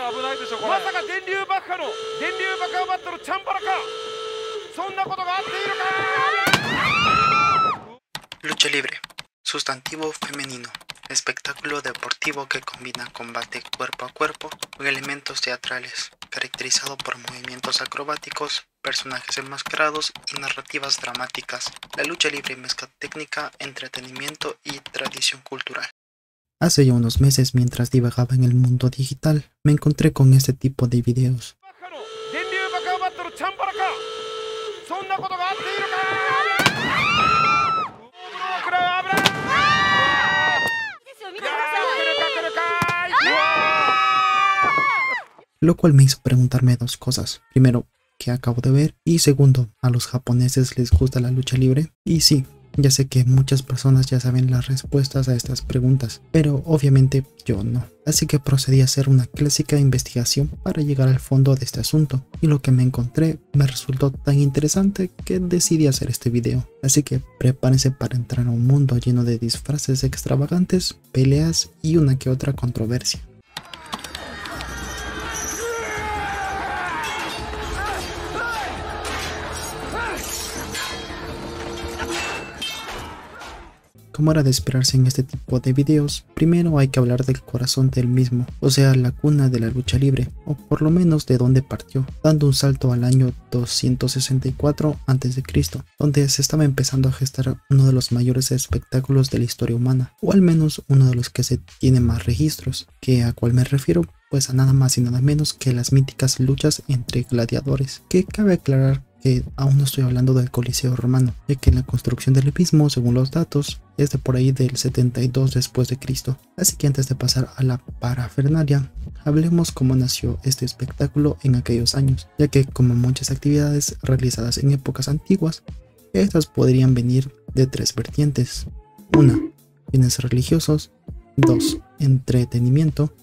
危ないでしょこれ。まさか電流爆破バトルチャンバラか。そんなことがあっているか。 Lucha libre, sustantivo femenino, espectáculo deportivo que combina combate cuerpo a cuerpo con elementos teatrales, caracterizado por movimientos acrobáticos, personajes enmascarados y narrativas dramáticas. La lucha libre mezcla técnica, entretenimiento y tradición cultural. Hace ya unos meses, mientras divagaba en el mundo digital, me encontré con este tipo de videos. Lo cual me hizo preguntarme dos cosas. Primero, ¿qué acabo de ver? Y segundo, ¿a los japoneses les gusta la lucha libre? Y sí, ya sé que muchas personas ya saben las respuestas a estas preguntas, pero obviamente yo no. Así que procedí a hacer una clásica investigación para llegar al fondo de este asunto, y lo que me encontré me resultó tan interesante que decidí hacer este video. Así que prepárense para entrar a un mundo lleno de disfraces extravagantes, peleas y una que otra controversia. Como era de esperarse en este tipo de videos, primero hay que hablar del corazón del mismo, o sea, la cuna de la lucha libre, o por lo menos de donde partió, dando un salto al año 264 a.C., donde se estaba empezando a gestar uno de los mayores espectáculos de la historia humana, o al menos uno de los que se tiene más registros, que a cuál me refiero, pues a nada más y nada menos que las míticas luchas entre gladiadores, que cabe aclarar que aún no estoy hablando del Coliseo romano, ya que la construcción del mismo, según los datos, es de por ahí del 72 después de Cristo. Así que antes de pasar a la parafernalia, hablemos cómo nació este espectáculo en aquellos años, ya que como muchas actividades realizadas en épocas antiguas, estas podrían venir de tres vertientes. 1. Fines religiosos. 2. Entretenimiento.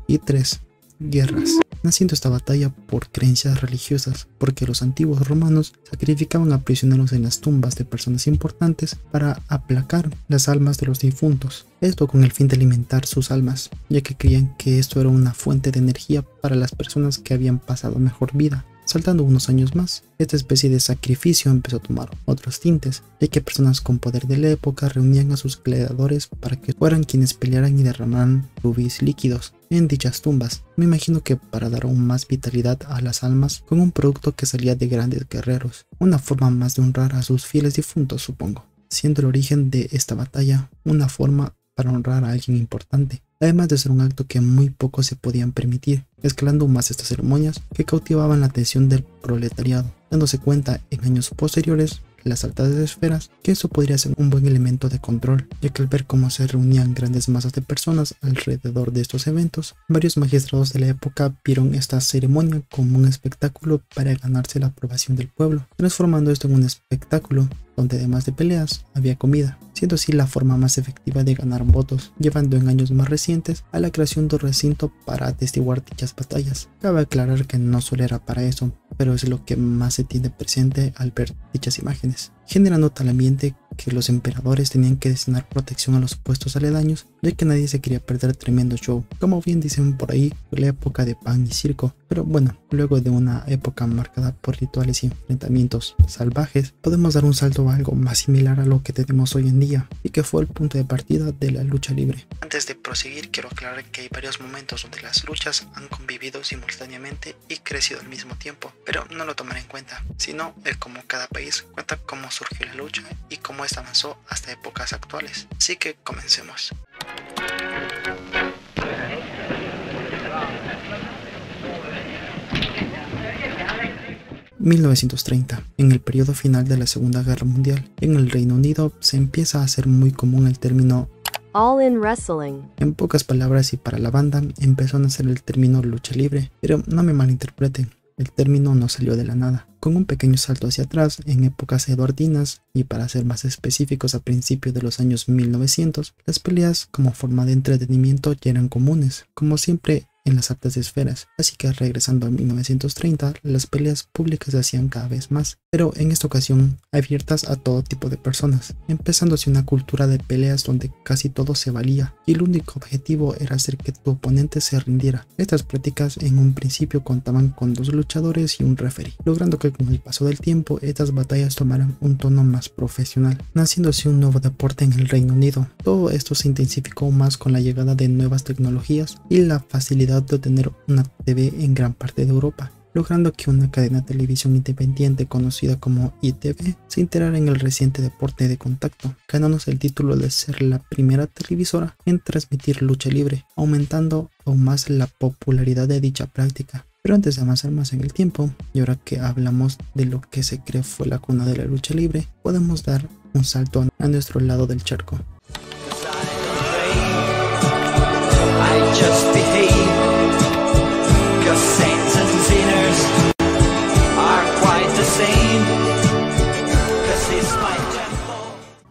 Y 3. Guerras. Naciendo esta batalla por creencias religiosas, porque los antiguos romanos sacrificaban a prisioneros en las tumbas de personas importantes para aplacar las almas de los difuntos, esto con el fin de alimentar sus almas, ya que creían que esto era una fuente de energía para las personas que habían pasado mejor vida. Saltando unos años más, esta especie de sacrificio empezó a tomar otros tintes, ya que personas con poder de la época reunían a sus gladiadores para que fueran quienes pelearan y derramaran rubíes líquidos en dichas tumbas. Me imagino que para dar aún más vitalidad a las almas con un producto que salía de grandes guerreros, una forma más de honrar a sus fieles difuntos, supongo, siendo el origen de esta batalla una forma para honrar a alguien importante, además de ser un acto que muy pocos se podían permitir, escalando más estas ceremonias que cautivaban la atención del proletariado, dándose cuenta en años posteriores las altas esferas que eso podría ser un buen elemento de control, ya que al ver cómo se reunían grandes masas de personas alrededor de estos eventos, varios magistrados de la época vieron esta ceremonia como un espectáculo para ganarse la aprobación del pueblo, transformando esto en un espectáculo donde además de peleas había comida, siendo así la forma más efectiva de ganar votos, llevando en años más recientes a la creación de un recinto para atestiguar dichas batallas. Cabe aclarar que no solo era para eso, pero es lo que más se tiene presente al ver dichas imágenes, generando tal ambiente que los emperadores tenían que destinar protección a los puestos aledaños, ya que nadie se quería perder tremendo show, como bien dicen por ahí, la época de pan y circo. Pero bueno, luego de una época marcada por rituales y enfrentamientos salvajes, podemos dar un salto a algo más similar a lo que tenemos hoy en día, y que fue el punto de partida de la lucha libre. Antes de proseguir, quiero aclarar que hay varios momentos donde las luchas han convivido simultáneamente y crecido al mismo tiempo, pero no lo tomaré en cuenta, sino el cómo cada país cuenta cómo surgió la lucha y cómo esta avanzó hasta épocas actuales. Así que comencemos. ...1930, en el periodo final de la Segunda Guerra Mundial, en el Reino Unido se empieza a hacer muy común el término All In Wrestling. En pocas palabras y para la banda, empezó a nacer el término lucha libre, pero no me malinterpreten, el término no salió de la nada. Con un pequeño salto hacia atrás, en épocas eduardinas, y para ser más específicos a principios de los años 1900, las peleas como forma de entretenimiento ya eran comunes. Como siempre, en las artes esferas, así que regresando a 1930, las peleas públicas se hacían cada vez más, pero en esta ocasión abiertas a todo tipo de personas, empezando así una cultura de peleas donde casi todo se valía y el único objetivo era hacer que tu oponente se rindiera. Estas prácticas en un principio contaban con 2 luchadores y un referee, logrando que con el paso del tiempo estas batallas tomaran un tono más profesional, naciendo así un nuevo deporte en el Reino Unido. Todo esto se intensificó más con la llegada de nuevas tecnologías y la facilidad de tener una TV en gran parte de Europa, logrando que una cadena de televisión independiente conocida como ITV se integrara en el reciente deporte de contacto, ganándose el título de ser la primera televisora en transmitir lucha libre, aumentando aún más la popularidad de dicha práctica. Pero antes de avanzar más en el tiempo, y ahora que hablamos de lo que se cree fue la cuna de la lucha libre, podemos dar un salto a nuestro lado del charco.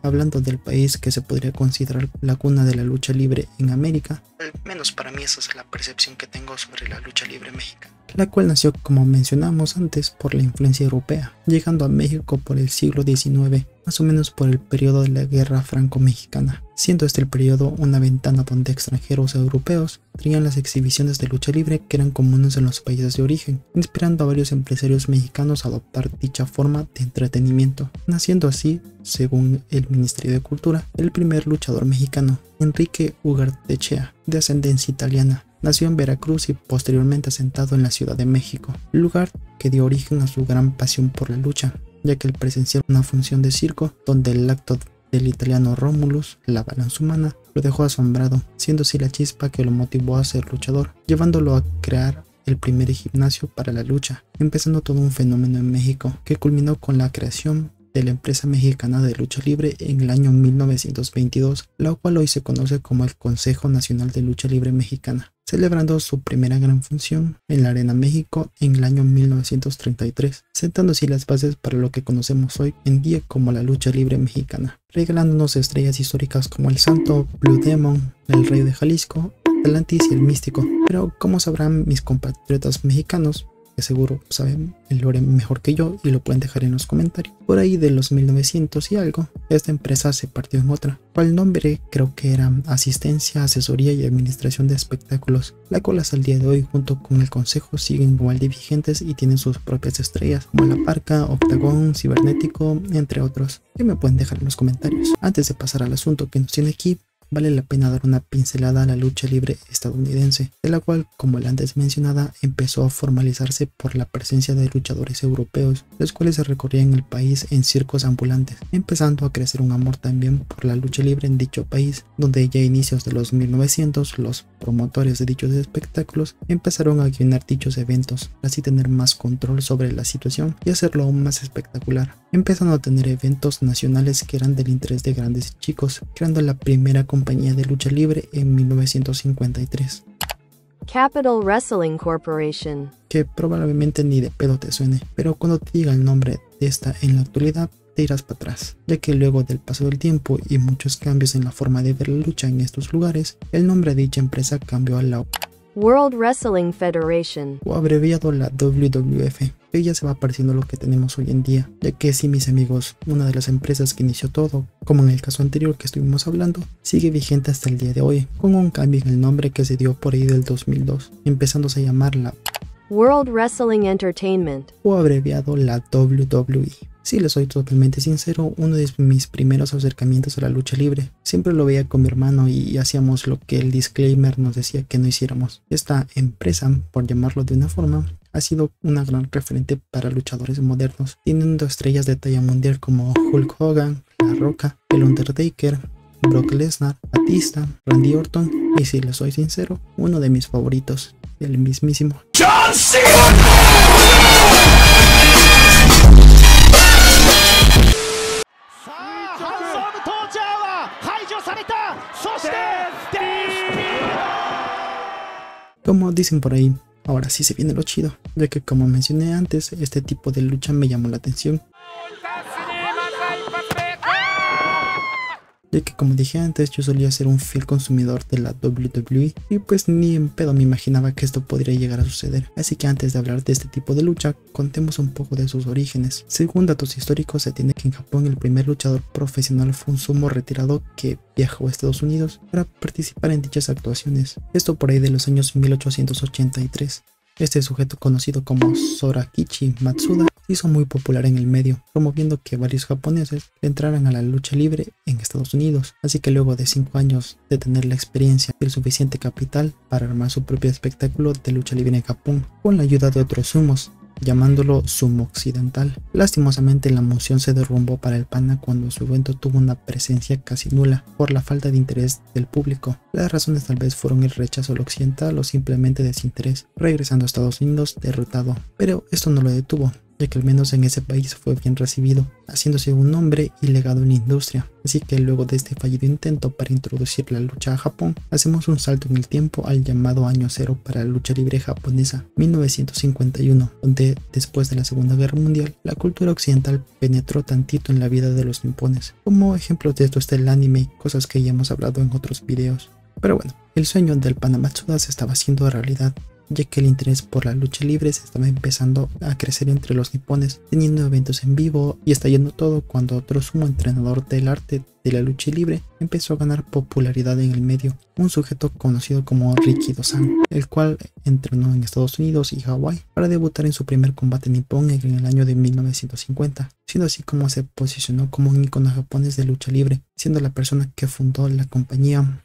Hablando del país que se podría considerar la cuna de la lucha libre en América, al menos para mí esa es la percepción que tengo sobre la lucha libre mexicana, la cual nació, como mencionamos antes, por la influencia europea, llegando a México por el siglo XIX, más o menos por el periodo de la Guerra Franco-Mexicana, siendo este el periodo una ventana donde extranjeros europeos traían las exhibiciones de lucha libre que eran comunes en los países de origen, inspirando a varios empresarios mexicanos a adoptar dicha forma de entretenimiento, naciendo así, según el Ministerio de Cultura, el primer luchador mexicano, Enrique Ugartechea, de ascendencia italiana. Nació en Veracruz y posteriormente asentado en la Ciudad de México, lugar que dio origen a su gran pasión por la lucha, ya que al presenciar una función de circo donde el acto del italiano Romulus, la balanza humana, lo dejó asombrado, siendo así la chispa que lo motivó a ser luchador, llevándolo a crear el primer gimnasio para la lucha, empezando todo un fenómeno en México que culminó con la creación de la empresa mexicana de lucha libre en el año 1922, la cual hoy se conoce como el Consejo Nacional de Lucha Libre Mexicana, celebrando su primera gran función en la Arena México en el año 1933, sentando así las bases para lo que conocemos hoy en día como la lucha libre mexicana, regalándonos estrellas históricas como el Santo, Blue Demon, el Rey de Jalisco, Atlantis y el Místico. Pero como sabrán mis compatriotas mexicanos, que seguro saben el lore mejor que yo y lo pueden dejar en los comentarios, por ahí de los 1900 y algo, esta empresa se partió en otra, cual nombre creo que era Asistencia, Asesoría y Administración de Espectáculos, la cual hasta el día de hoy junto con el consejo siguen igual de vigentes y tienen sus propias estrellas como La Parca, Octagón, Cibernético, entre otros, que me pueden dejar en los comentarios. Antes de pasar al asunto que nos tiene aquí, vale la pena dar una pincelada a la lucha libre estadounidense, de la cual, como la antes mencionada, empezó a formalizarse por la presencia de luchadores europeos, los cuales se recorrían el país en circos ambulantes, empezando a crecer un amor también por la lucha libre en dicho país, donde ya a inicios de los 1900 los promotores de dichos espectáculos empezaron a guionar dichos eventos, así tener más control sobre la situación y hacerlo aún más espectacular, empezando a tener eventos nacionales que eran del interés de grandes y chicos, creando la primera compañía de lucha libre en 1953. Capital Wrestling Corporation. Que probablemente ni de pedo te suene, pero cuando te diga el nombre de esta en la actualidad, te irás para atrás, ya que luego del paso del tiempo y muchos cambios en la forma de ver la lucha en estos lugares, el nombre de dicha empresa cambió a la World Wrestling Federation, o abreviado la WWF, que ya se va pareciendo a lo que tenemos hoy en día, ya que sí, mis amigos, una de las empresas que inició todo, como en el caso anterior que estuvimos hablando, sigue vigente hasta el día de hoy, con un cambio en el nombre que se dio por ahí del 2002, empezándose a llamar la World Wrestling Entertainment, o abreviado la WWE. Si les soy totalmente sincero, uno de mis primeros acercamientos a la lucha libre siempre lo veía con mi hermano y hacíamos lo que el disclaimer nos decía que no hiciéramos. Esta empresa, por llamarlo de una forma, ha sido una gran referente para luchadores modernos, teniendo estrellas de talla mundial como Hulk Hogan, La Roca, El Undertaker, Brock Lesnar, Batista, Randy Orton y, si les soy sincero, uno de mis favoritos, el mismísimo John Cena. Como dicen por ahí, ahora sí se viene lo chido, ya que como mencioné antes, este tipo de lucha me llamó la atención. ya que como dije antes yo solía ser un fiel consumidor de la WWE y pues ni en pedo me imaginaba que esto podría llegar a suceder. Así que antes de hablar de este tipo de lucha, contemos un poco de sus orígenes. Según datos históricos, se tiene que en Japón el primer luchador profesional fue un sumo retirado que viajó a Estados Unidos para participar en dichas actuaciones, esto por ahí de los años 1883. Este sujeto, conocido como Sorakichi Matsuda, se hizo muy popular en el medio, promoviendo que varios japoneses entraran a la lucha libre en Estados Unidos. Así que luego de 5 años de tener la experiencia y el suficiente capital para armar su propio espectáculo de lucha libre en Japón, con la ayuda de otros sumos, llamándolo Sumo Occidental. Lastimosamente la moción se derrumbó para el pana cuando su evento tuvo una presencia casi nula por la falta de interés del público. Las razones tal vez fueron el rechazo al occidental o simplemente desinterés, regresando a Estados Unidos derrotado. Pero esto no lo detuvo, ya que al menos en ese país fue bien recibido, haciéndose un nombre y legado en la industria. Así que luego de este fallido intento para introducir la lucha a Japón, hacemos un salto en el tiempo al llamado año cero para la lucha libre japonesa, 1951, donde después de la Segunda Guerra Mundial, la cultura occidental penetró tantito en la vida de los nipones. Como ejemplos de esto está el anime, cosas que ya hemos hablado en otros videos. Pero bueno, el sueño del pana Matsuda se estaba haciendo realidad, ya que el interés por la lucha libre se estaba empezando a crecer entre los nipones, teniendo eventos en vivo y estallando todo cuando otro sumo entrenador del arte de la lucha libre empezó a ganar popularidad en el medio, un sujeto conocido como Rikido-san, el cual entrenó en Estados Unidos y Hawái para debutar en su primer combate nipón en el año de 1950, siendo así como se posicionó como un icono japonés de lucha libre, siendo la persona que fundó la compañía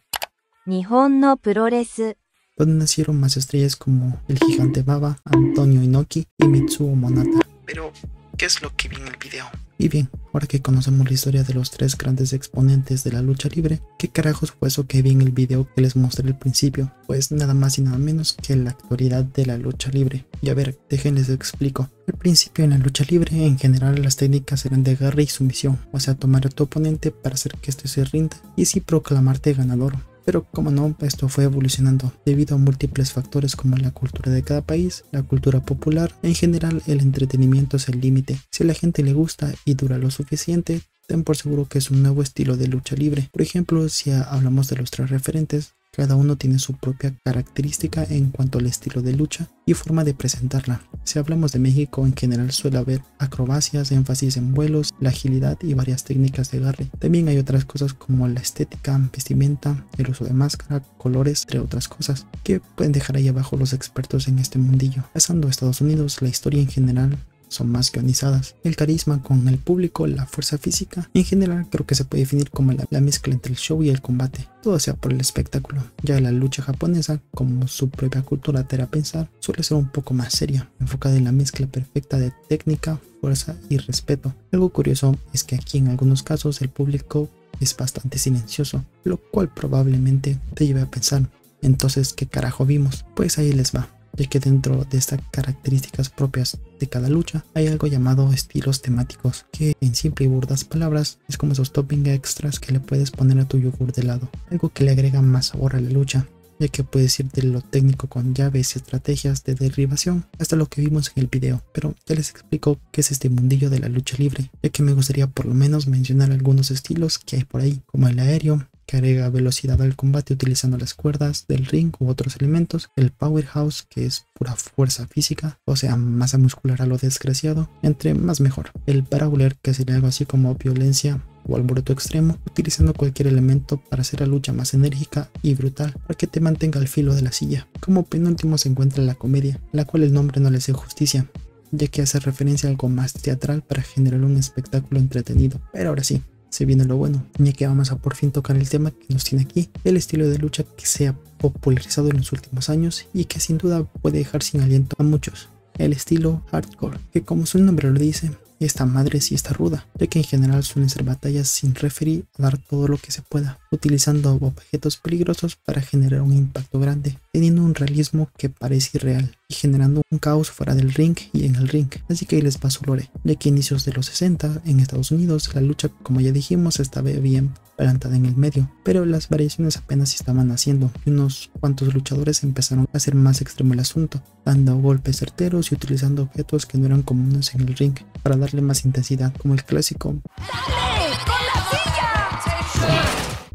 Nihon no Puroresu, donde nacieron más estrellas como el gigante Baba, Antonio Inoki y Mitsuo Monata. Pero, ¿qué es lo que vi en el video? Y bien, ahora que conocemos la historia de los 3 grandes exponentes de la lucha libre, ¿qué carajos fue eso que vi en el video que les mostré al principio? Pues nada más y nada menos que la actualidad de la lucha libre. Y a ver, déjenles explico. Al principio en la lucha libre, en general las técnicas eran de agarre y sumisión, o sea, tomar a tu oponente para hacer que éste se rinda y así proclamarte ganador. Pero como no, esto fue evolucionando debido a múltiples factores como la cultura de cada país, la cultura popular, en general el entretenimiento es el límite. Si a la gente le gusta y dura lo suficiente, ten por seguro que es un nuevo estilo de lucha libre. Por ejemplo, si hablamos de los 3 referentes, cada uno tiene su propia característica en cuanto al estilo de lucha y forma de presentarla. Si hablamos de México, en general suele haber acrobacias, énfasis en vuelos, la agilidad y varias técnicas de agarre. También hay otras cosas como la estética, vestimenta, el uso de máscara, colores, entre otras cosas, que pueden dejar ahí abajo los expertos en este mundillo. Pasando a Estados Unidos, la historia en general son más guionizadas. El carisma con el público, la fuerza física, en general creo que se puede definir como la mezcla entre el show y el combate, todo sea por el espectáculo. Ya la lucha japonesa, como su propia cultura te hará pensar, suele ser un poco más seria, enfocada en la mezcla perfecta de técnica, fuerza y respeto. Algo curioso es que aquí en algunos casos el público es bastante silencioso, lo cual probablemente te lleve a pensar, entonces ¿qué carajo vimos? Pues ahí les va. Ya que dentro de estas características propias de cada lucha hay algo llamado estilos temáticos, que en simple y burdas palabras es como esos topping extras que le puedes poner a tu yogur de helado, algo que le agrega más sabor a la lucha, ya que puedes ir de lo técnico con llaves y estrategias de derribación hasta lo que vimos en el video. Pero ya les explico qué es este mundillo de la lucha libre, ya que me gustaría por lo menos mencionar algunos estilos que hay por ahí, como el aéreo, que agrega velocidad al combate utilizando las cuerdas del ring u otros elementos, el powerhouse, que es pura fuerza física, o sea, masa muscular a lo desgraciado, entre más mejor, el brawler, que sería algo así como violencia o alboroto extremo, utilizando cualquier elemento para hacer la lucha más enérgica y brutal, para que te mantenga al filo de la silla. Como penúltimo se encuentra la comedia, la cual el nombre no le hace justicia, ya que hace referencia a algo más teatral para generar un espectáculo entretenido. Pero ahora sí, se viene lo bueno, ya que vamos a por fin tocar el tema que nos tiene aquí, el estilo de lucha que se ha popularizado en los últimos años y que sin duda puede dejar sin aliento a muchos, el estilo hardcore, que como su nombre lo dice, esta madre sí está ruda, ya que en general suelen ser batallas sin referee a dar todo lo que se pueda, utilizando objetos peligrosos para generar un impacto grande, teniendo un realismo que parece irreal y generando un caos fuera del ring y en el ring. Así que ahí les va su lore, ya que a inicios de los 60 en Estados Unidos la lucha, como ya dijimos, estaba bien plantada en el medio, pero las variaciones apenas estaban haciendo y unos cuantos luchadores empezaron a hacer más extremo el asunto, dando golpes certeros y utilizando objetos que no eran comunes en el ring para darle más intensidad, como el clásico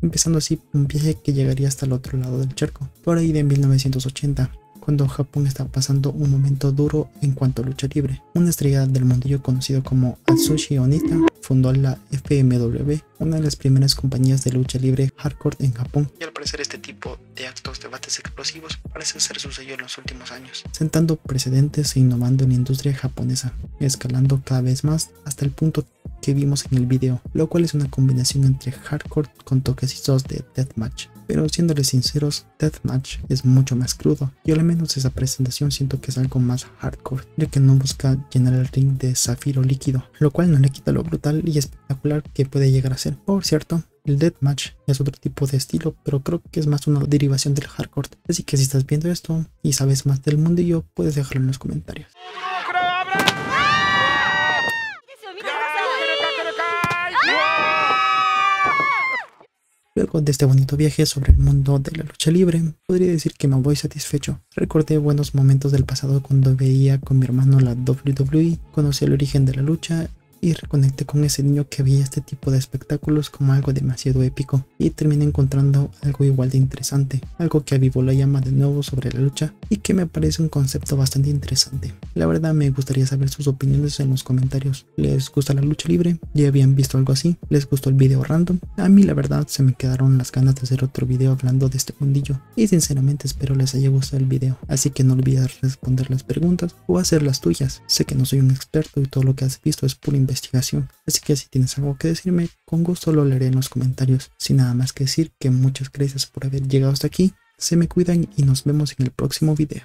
empezando así un viaje que llegaría hasta el otro lado del charco, por ahí de 1980. Cuando Japón está pasando un momento duro en cuanto a lucha libre. Una estrella del mundillo conocido como Atsushi Onita fundó la FMW, una de las primeras compañías de lucha libre hardcore en Japón. Y al parecer este tipo de actos, debates explosivos parece ser su sello en los últimos años, sentando precedentes e innovando en la industria japonesa, escalando cada vez más hasta el punto que vimos en el video, lo cual es una combinación entre hardcore con toquecitos de deathmatch. Pero siéndoles sinceros, deathmatch es mucho más crudo, y al menos esa presentación siento que es algo más hardcore, ya que no busca llenar el ring de zafiro líquido, lo cual no le quita lo brutal y espectacular que puede llegar a ser. Por cierto, el deathmatch es otro tipo de estilo, pero creo que es más una derivación del hardcore, así que si estás viendo esto y sabes más del mundillo, puedes dejarlo en los comentarios. Luego de este bonito viaje sobre el mundo de la lucha libre, podría decir que me voy satisfecho. Recordé buenos momentos del pasado cuando veía con mi hermano la WWE, conocí el origen de la lucha y reconecté con ese niño que veía este tipo de espectáculos como algo demasiado épico, y terminé encontrando algo igual de interesante, algo que avivó la llama de nuevo sobre la lucha y que me parece un concepto bastante interesante. La verdad me gustaría saber sus opiniones en los comentarios. ¿Les gusta la lucha libre? ¿Ya habían visto algo así? ¿Les gustó el video random? A mí la verdad se me quedaron las ganas de hacer otro video hablando de este mundillo, y sinceramente espero les haya gustado el video, así que no olvides responder las preguntas o hacer las tuyas. Sé que no soy un experto y todo lo que has visto es pura investigación, así que si tienes algo que decirme, con gusto lo leeré en los comentarios. Sin nada más que decir, que muchas gracias por haber llegado hasta aquí, se me cuidan y nos vemos en el próximo video.